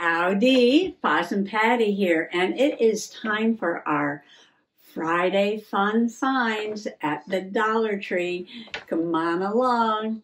Howdy, Possum Patty here, and it is time for our Friday fun finds at the Dollar Tree. Come on along.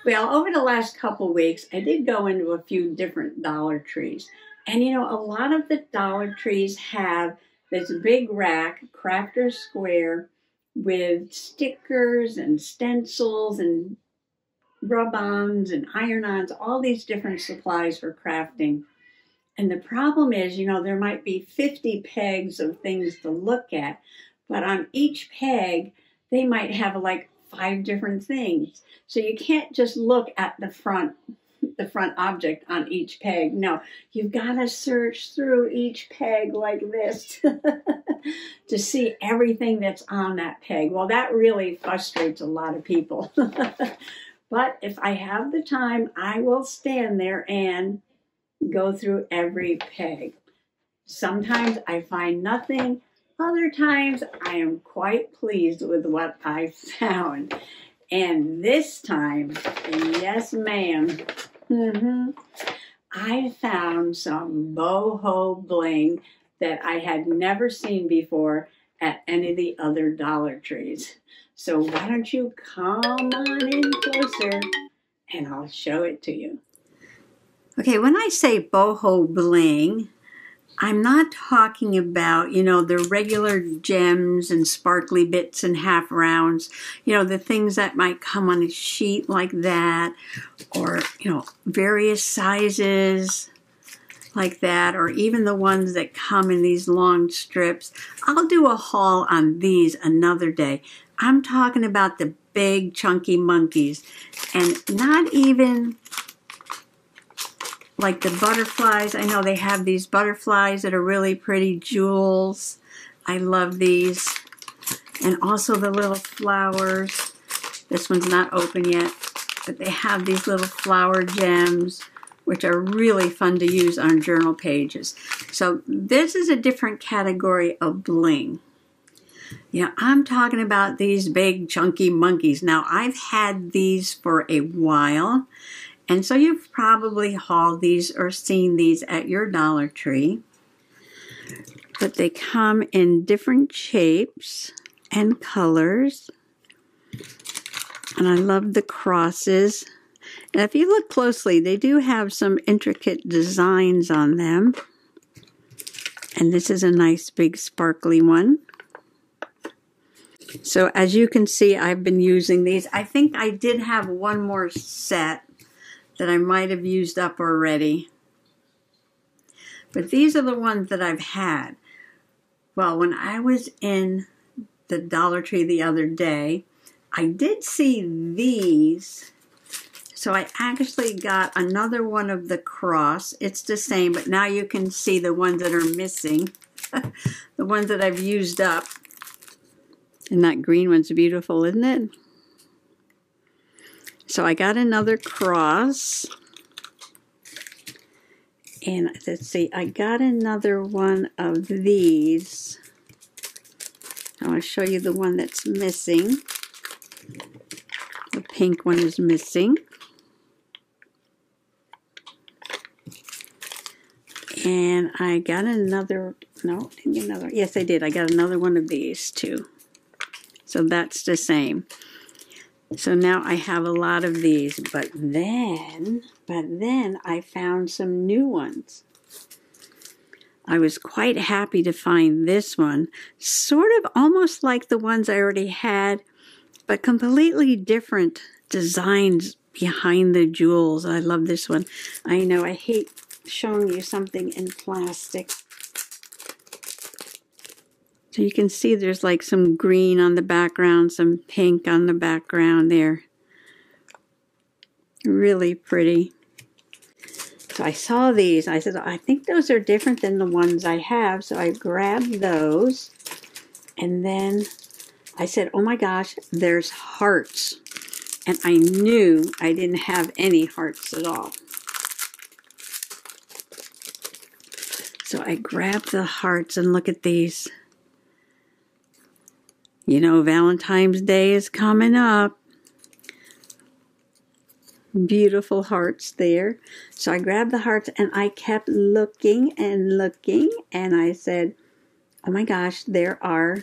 Well, over the last couple weeks, I did go into a few different Dollar Trees. And you know, a lot of the Dollar Trees have this big rack, Crafter's Square, with stickers and stencils and rub-ons and iron-ons, all these different supplies for crafting. And the problem is, you know, there might be 50 pegs of things to look at, but on each peg, they might have like 5 different things. So you can't just look at the front object on each peg. No, you've got to search through each peg like this to see everything that's on that peg. Well, that really frustrates a lot of people. But if I have the time, I will stand there and go through every peg. Sometimes I find nothing. Other times I am quite pleased with what I found. And this time, yes ma'am, I found some Boho Bling that I had never seen before at any of the other Dollar Trees. So why don't you come on in closer and I'll show it to you. Okay, when I say Boho Bling, I'm not talking about, you know, the regular gems and sparkly bits and half rounds, you know, the things that might come on a sheet like that, or, you know, various sizes like that, or even the ones that come in these long strips. I'll do a haul on these another day. I'm talking about the big chunky monkeys, and not even like the butterflies. I know they have these butterflies that are really pretty jewels. I love these. And also the little flowers. This one's not open yet, but they have these little flower gems, which are really fun to use on journal pages. So this is a different category of bling. Yeah, I'm talking about these big chunky monkeys. Now, I've had these for a while, and so you've probably hauled these or seen these at your Dollar Tree. But they come in different shapes and colors. And I love the crosses. And if you look closely, they do have some intricate designs on them. And this is a nice big sparkly one. So as you can see, I've been using these. I think I did have one more set that I might have used up already. But these are the ones that I've had. Well, when I was in the Dollar Tree the other day, I did see these. So I actually got another one of the cross. It's the same, but now you can see the ones that are missing. The ones that I've used up. And that green one's beautiful, isn't it? So I got another cross. And let's see, I got another one of these. I want to show you the one that's missing. The pink one is missing. And I got another, no, I didn't get another. Yes, I did. I got another one of these too. So that's the same. So now I have a lot of these, but then I found some new ones. I was quite happy to find this one, sort of almost like the ones I already had, but completely different designs behind the jewels. I love this one. I know I hate showing you something in plastic. So you can see there's like some green on the background, some pink on the background there. Really pretty. So I saw these. I said, I think those are different than the ones I have. So I grabbed those. And then I said, oh my gosh, there's hearts. And I knew I didn't have any hearts at all. So I grabbed the hearts and look at these. You know, Valentine's Day is coming up. Beautiful hearts there. So I grabbed the hearts and I kept looking and looking, and I said, oh my gosh, there are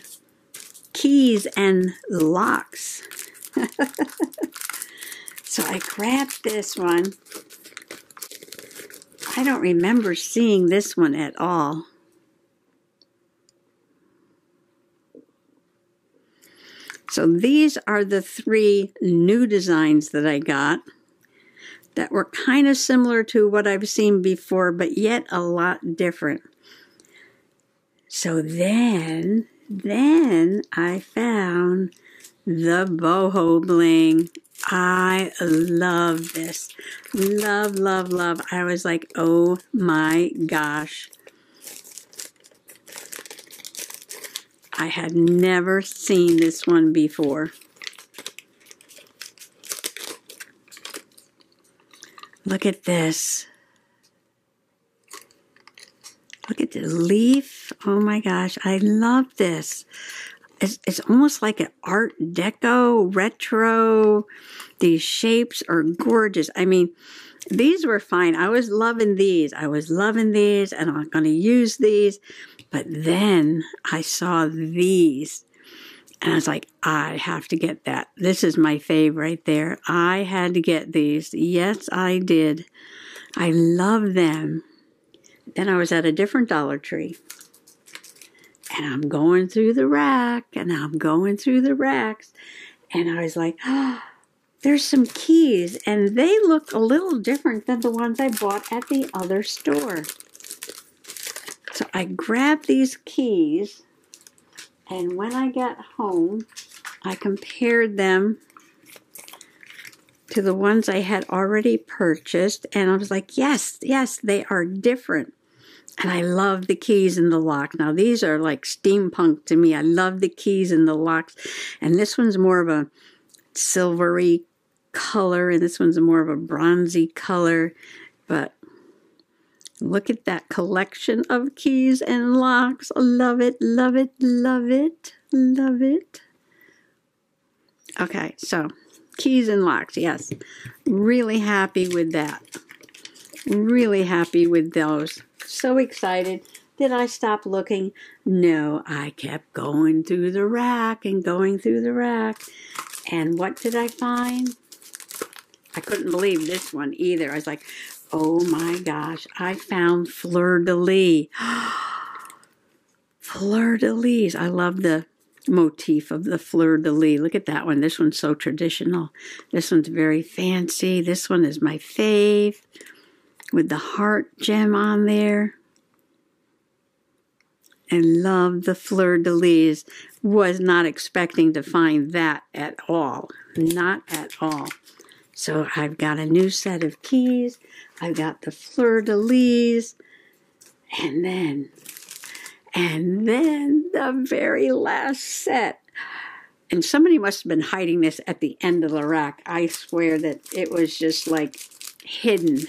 keys and locks. So I grabbed this one. I don't remember seeing this one at all. So these are the 3 new designs that I got that were kind of similar to what I've seen before, but yet a lot different. So then I found the Boho Bling. I love this. Love, love, love. I was like, oh my gosh. I had never seen this one before. Look at this. Look at the leaf. Oh my gosh, I love this. It's almost like an Art Deco, retro. These shapes are gorgeous. I mean, these were fine. I was loving these. And I'm going to use these. But then I saw these. And I was like, I have to get that. This is my fave right there. I had to get these. Yes, I did. I love them. Then I was at a different Dollar Tree. And I'm going through the rack. And I'm going through the racks. And I was like, oh, there's some keys. And they look a little different than the ones I bought at the other store. So I grabbed these keys. And when I got home, I compared them to the ones I had already purchased. And I was like, yes, yes, they are different. And I love the keys and the lock. Now, these are like steampunk to me. I love the keys and the locks. And this one's more of a silvery color. And this one's more of a bronzy color. But look at that collection of keys and locks. Love it, love it, love it, love it. Okay, so keys and locks, yes. Really happy with that. Really happy with those. So excited. Did I stop looking? No, I kept going through the rack and going through the rack. And what did I find? I couldn't believe this one either. I was like, oh my gosh, I found fleur-de-lis. Fleur-de-lis. I love the motif of the fleur-de-lis. Look at that one. This one's so traditional. This one's very fancy. This one is my fave with the heart gem on there. I love the fleur-de-lis. Was not expecting to find that at all. Not at all. So I've got a new set of keys. I've got the fleur-de-lis. And then the very last set. And somebody must have been hiding this at the end of the rack. I swear that it was just like hidden.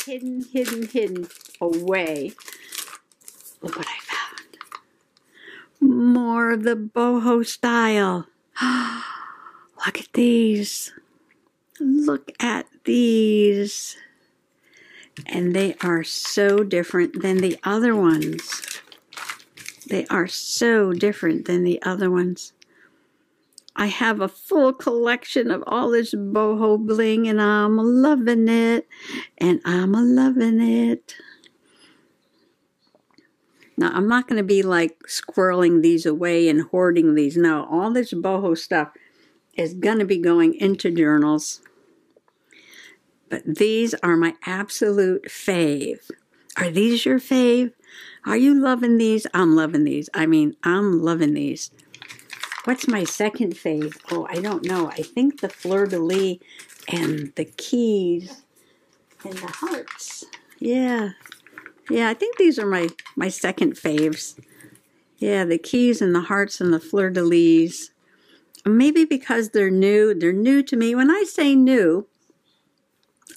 hidden away. Look what I found. More of the boho style. Look at these. Look at these. And they are so different than the other ones. They are so different than the other ones. I have a full collection of all this boho bling, and I'm loving it. And I'm loving it. Now, I'm not going to be like squirreling these away and hoarding these. No, all this boho stuff is going to be going into journals. But these are my absolute fave. Are these your fave? Are you loving these? I'm loving these. I mean, I'm loving these. What's my second fave? Oh, I don't know. I think the fleur-de-lis and the keys and the hearts. Yeah. Yeah, I think these are my second faves. Yeah, the keys and the hearts and the fleur-de-lis. Maybe because they're new. They're new to me. When I say new,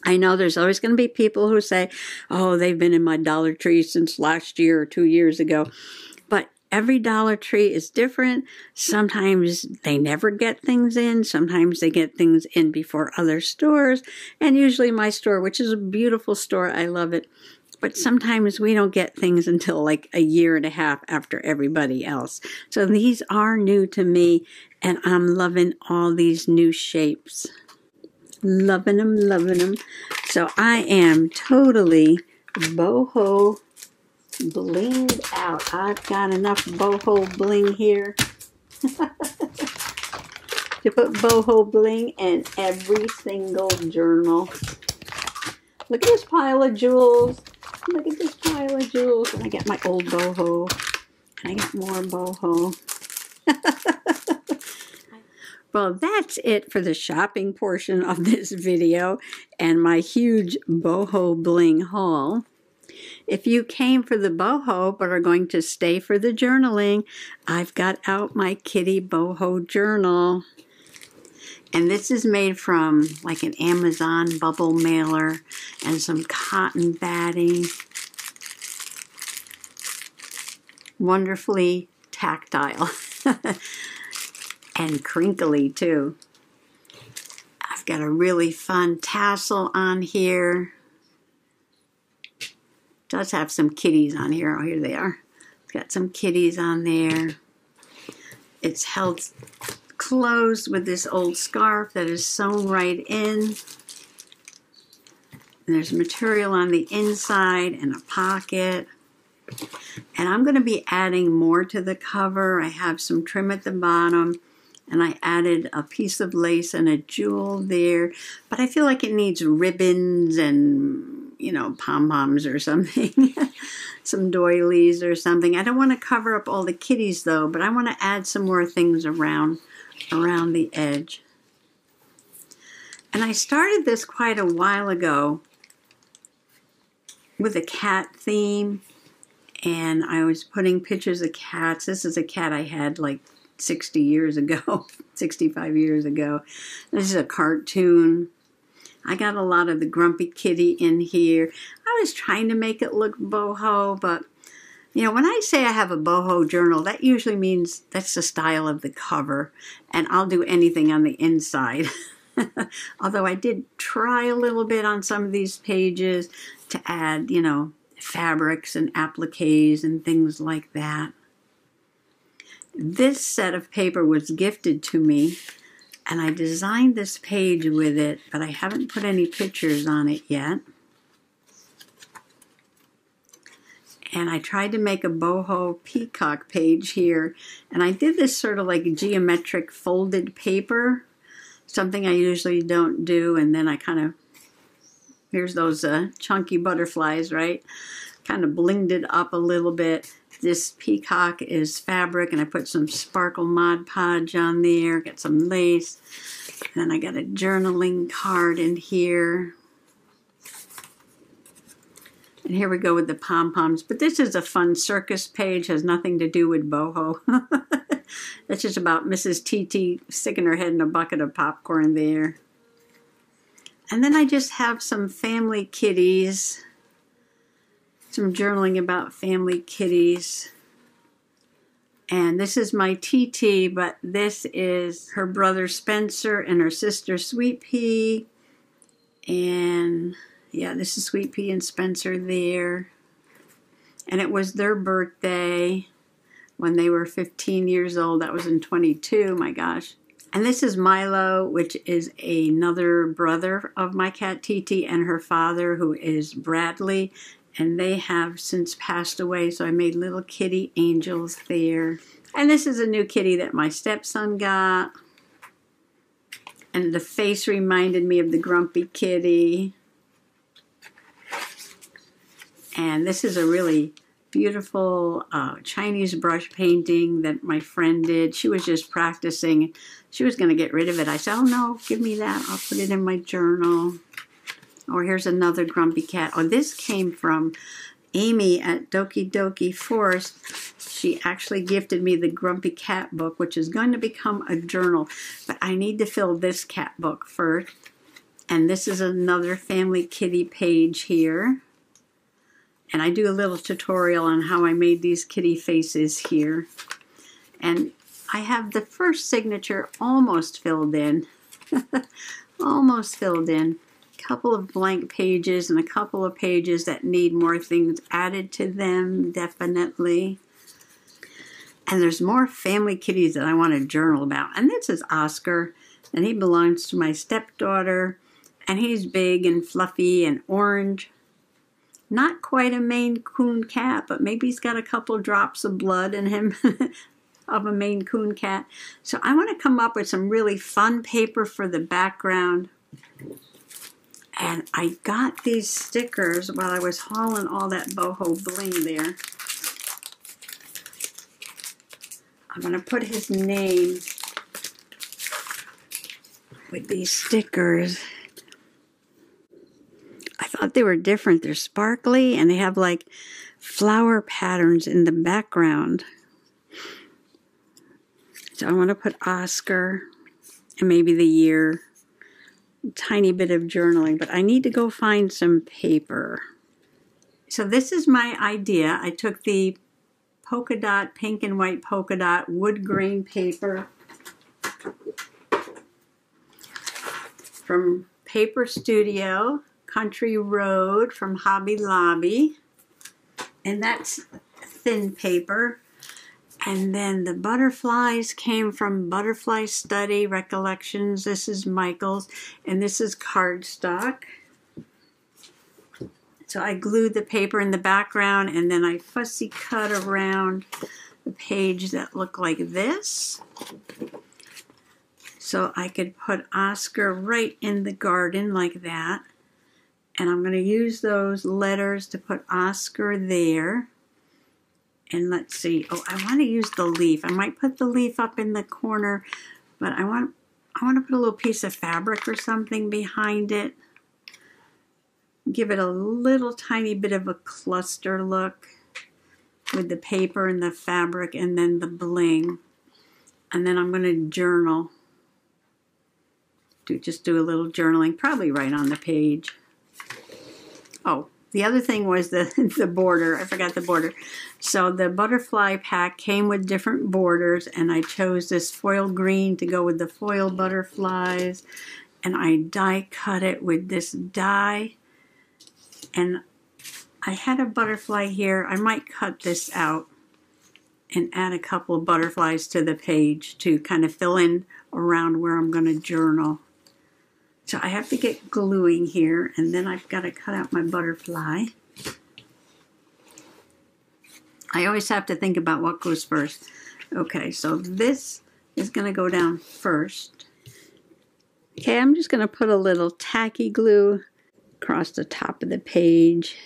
I know there's always going to be people who say, oh, they've been in my Dollar Tree since last year or 2 years ago. But every Dollar Tree is different. Sometimes they never get things in. Sometimes they get things in before other stores. And usually my store, which is a beautiful store, I love it. But sometimes we don't get things until like a year and a half after everybody else. So these are new to me, and I'm loving all these new shapes. Loving them, loving them. So I am totally boho blinged out. I've got enough boho bling here to put boho bling in every single journal. Look at this pile of jewels. Look at this pile of jewels. And I get my old boho. And I get more boho. Well, that's it for the shopping portion of this video and my huge boho bling haul. If you came for the boho but are going to stay for the journaling, I've got out my kitty boho journal. And this is made from like an Amazon bubble mailer and some cotton batting. Wonderfully tactile. And crinkly too. I've got a really fun tassel on here. It does have some kitties on here. Oh, here they are. It's got some kitties on there. It's held closed with this old scarf that is sewn right in. And there's material on the inside and a pocket. And I'm going to be adding more to the cover. I have some trim at the bottom. And I added a piece of lace and a jewel there. But I feel like it needs ribbons and, you know, pom-poms or something. Some doilies or something. I don't want to cover up all the kitties though, but I want to add some more things around the edge. And I started this quite a while ago with a cat theme. And I was putting pictures of cats. This is a cat I had like 60 years ago, 65 years ago. This is a cartoon. I got a lot of the Grumpy Kitty in here. I was trying to make it look boho, but you know, when I say I have a boho journal, that usually means that's the style of the cover, and I'll do anything on the inside. Although I did try a little bit on some of these pages to add, you know, fabrics and appliques and things like that. This set of paper was gifted to me, and I designed this page with it, but I haven't put any pictures on it yet. And I tried to make a boho peacock page here, and I did this sort of like geometric folded paper, something I usually don't do, and then I kind of, here's those chunky butterflies, right? Kind of blinged it up a little bit. This peacock is fabric, and I put some sparkle Mod Podge on there, got some lace. And then I got a journaling card in here. And here we go with the pom-poms. But this is a fun circus page, has nothing to do with boho. That's just about Mrs. TT sticking her head in a bucket of popcorn there. And then I just have some family kitties. Some journaling about family kitties. And this is my TT, but this is her brother Spencer and her sister Sweet Pea. And yeah, this is Sweet Pea and Spencer there. And it was their birthday when they were 15 years old. That was in 22, my gosh. And this is Milo, which is another brother of my cat TT, and her father, who is Bradley. And they have since passed away, so I made little kitty angels there. And this is a new kitty that my stepson got. And the face reminded me of the Grumpy Kitty. And this is a really beautiful Chinese brush painting that my friend did. She was just practicing. She was going to get rid of it. I said, oh no, give me that. I'll put it in my journal. Oh, here's another grumpy cat. Oh, this came from Amy at Doki Doki Forest. She actually gifted me the Grumpy Cat book, which is going to become a journal. But I need to fill this cat book first. And this is another Family Kitty page here. And I do a little tutorial on how I made these kitty faces here. And I have the first signature almost filled in. Almost filled in. A couple of blank pages and a couple of pages that need more things added to them, definitely. And there's more family kitties that I want to journal about. And this is Oscar, and he belongs to my stepdaughter. And he's big and fluffy and orange. Not quite a Maine Coon cat, but maybe he's got a couple drops of blood in him of a Maine Coon cat. So I want to come up with some really fun paper for the background. And I got these stickers while I was hauling all that Boho Bling there. I'm going to put his name with these stickers. I thought they were different. They're sparkly and they have like flower patterns in the background. So I want to put Oscar and maybe the year. A tiny bit of journaling, but I need to go find some paper. So this is my idea. I took the polka dot, pink and white polka dot wood grain paper from Paper Studio, Country Road from Hobby Lobby, and that's thin paper. And then the butterflies came from Butterfly Study Recollections. This is Michael's, and this is cardstock. So I glued the paper in the background, and then I fussy cut around the page that looked like this. So I could put Oscar right in the garden like that. And I'm going to use those letters to put Oscar there. And let's see. Oh, I want to use the leaf. I might put the leaf up in the corner, but I want to put a little piece of fabric or something behind it. Give it a little tiny bit of a cluster look with the paper and the fabric and then the bling. And then I'm going to journal. Just do a little journaling, probably right on the page. Oh, the other thing was the border. I forgot the border. So the butterfly pack came with different borders, and I chose this foil green to go with the foil butterflies. And I die cut it with this die. And I had a butterfly here. I might cut this out and add a couple of butterflies to the page to kind of fill in around where I'm going to journal. So I have to get gluing here, and then I've got to cut out my butterfly. I always have to think about what goes first. Okay, so this is going to go down first. Okay, I'm just going to put a little tacky glue across the top of the page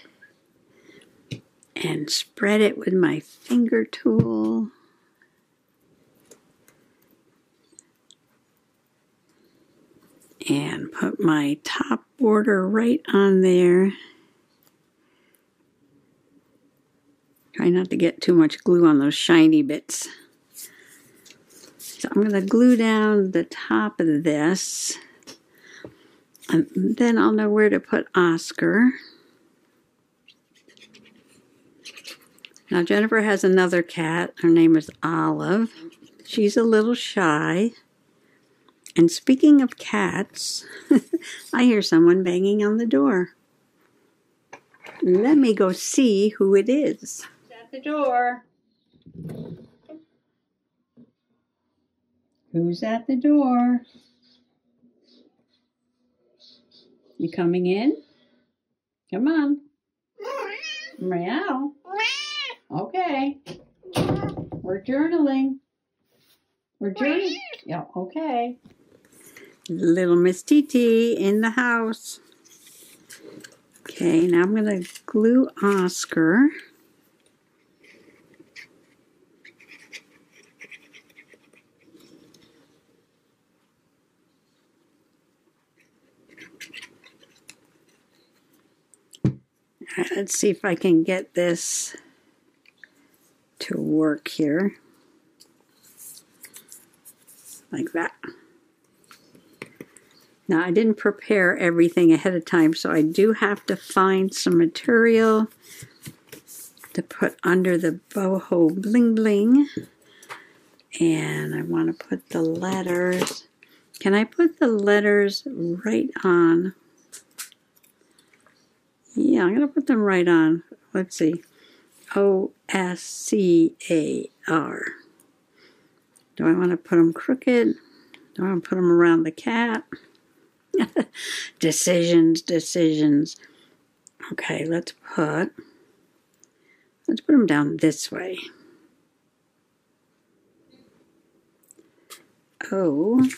and spread it with my finger tool. And put my top border right on there. Try not to get too much glue on those shiny bits. So I'm going to glue down the top of this. And then I'll know where to put Oscar. Now Jennifer has another cat. Her name is Olive. She's a little shy. And speaking of cats, I hear someone banging on the door. Let me go see who it is. Who's at the door? Who's at the door? You coming in? Come on. Meow. Okay. We're journaling. We're journaling. Yeah, okay. Little Miss TT in the house. Okay, now I'm going to glue Oscar. Let's see if I can get this to work here. Like that. Now, I didn't prepare everything ahead of time, so I do have to find some material to put under the Boho Bling Bling. And I want to put the letters. Can I put the letters right on? Yeah, I'm going to put them right on. Let's see. O-S-C-A-R. Do I want to put them crooked? Do I want to put them around the cat? Decisions, decisions. Okay, let's put them down this way. O-S-C-A.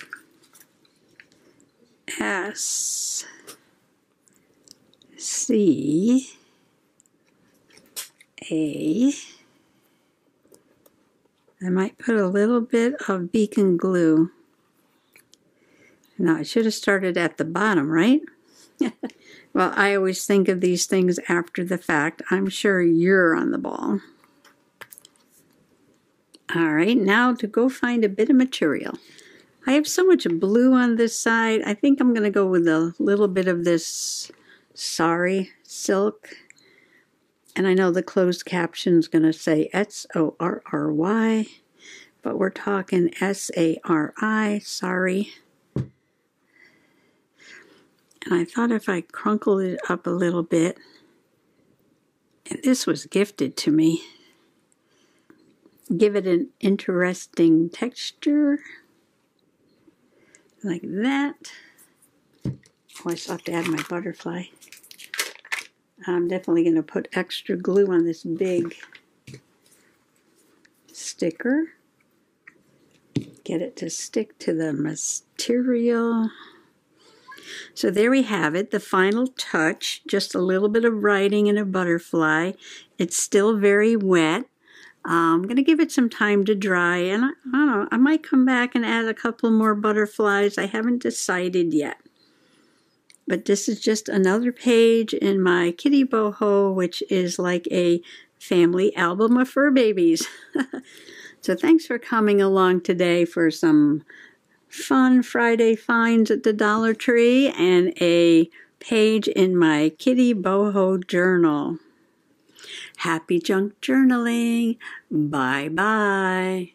I might put a little bit of beacon glue. Now, I should have started at the bottom, right? Well, I always think of these things after the fact. I'm sure you're on the ball. All right, now to go find a bit of material. I have so much blue on this side. I think I'm going to go with a little bit of this Sorry silk. And I know the closed caption is going to say S-O-R-R-Y, but we're talking S-A-R-I, sorry. And I thought if I crunkled it up a little bit, and this was gifted to me, give it an interesting texture, like that. Oh, I still have to add my butterfly. I'm definitely going to put extra glue on this big sticker. Get it to stick to the material. So there we have it, the final touch. Just a little bit of writing and a butterfly. It's still very wet. I'm going to give it some time to dry, and I don't know, I might come back and add a couple more butterflies. I haven't decided yet. But this is just another page in my Kitty Boho, which is like a family album of fur babies. So thanks for coming along today for some fun Friday finds at the Dollar Tree and a page in my Kitty Boho journal. Happy junk journaling. Bye-bye.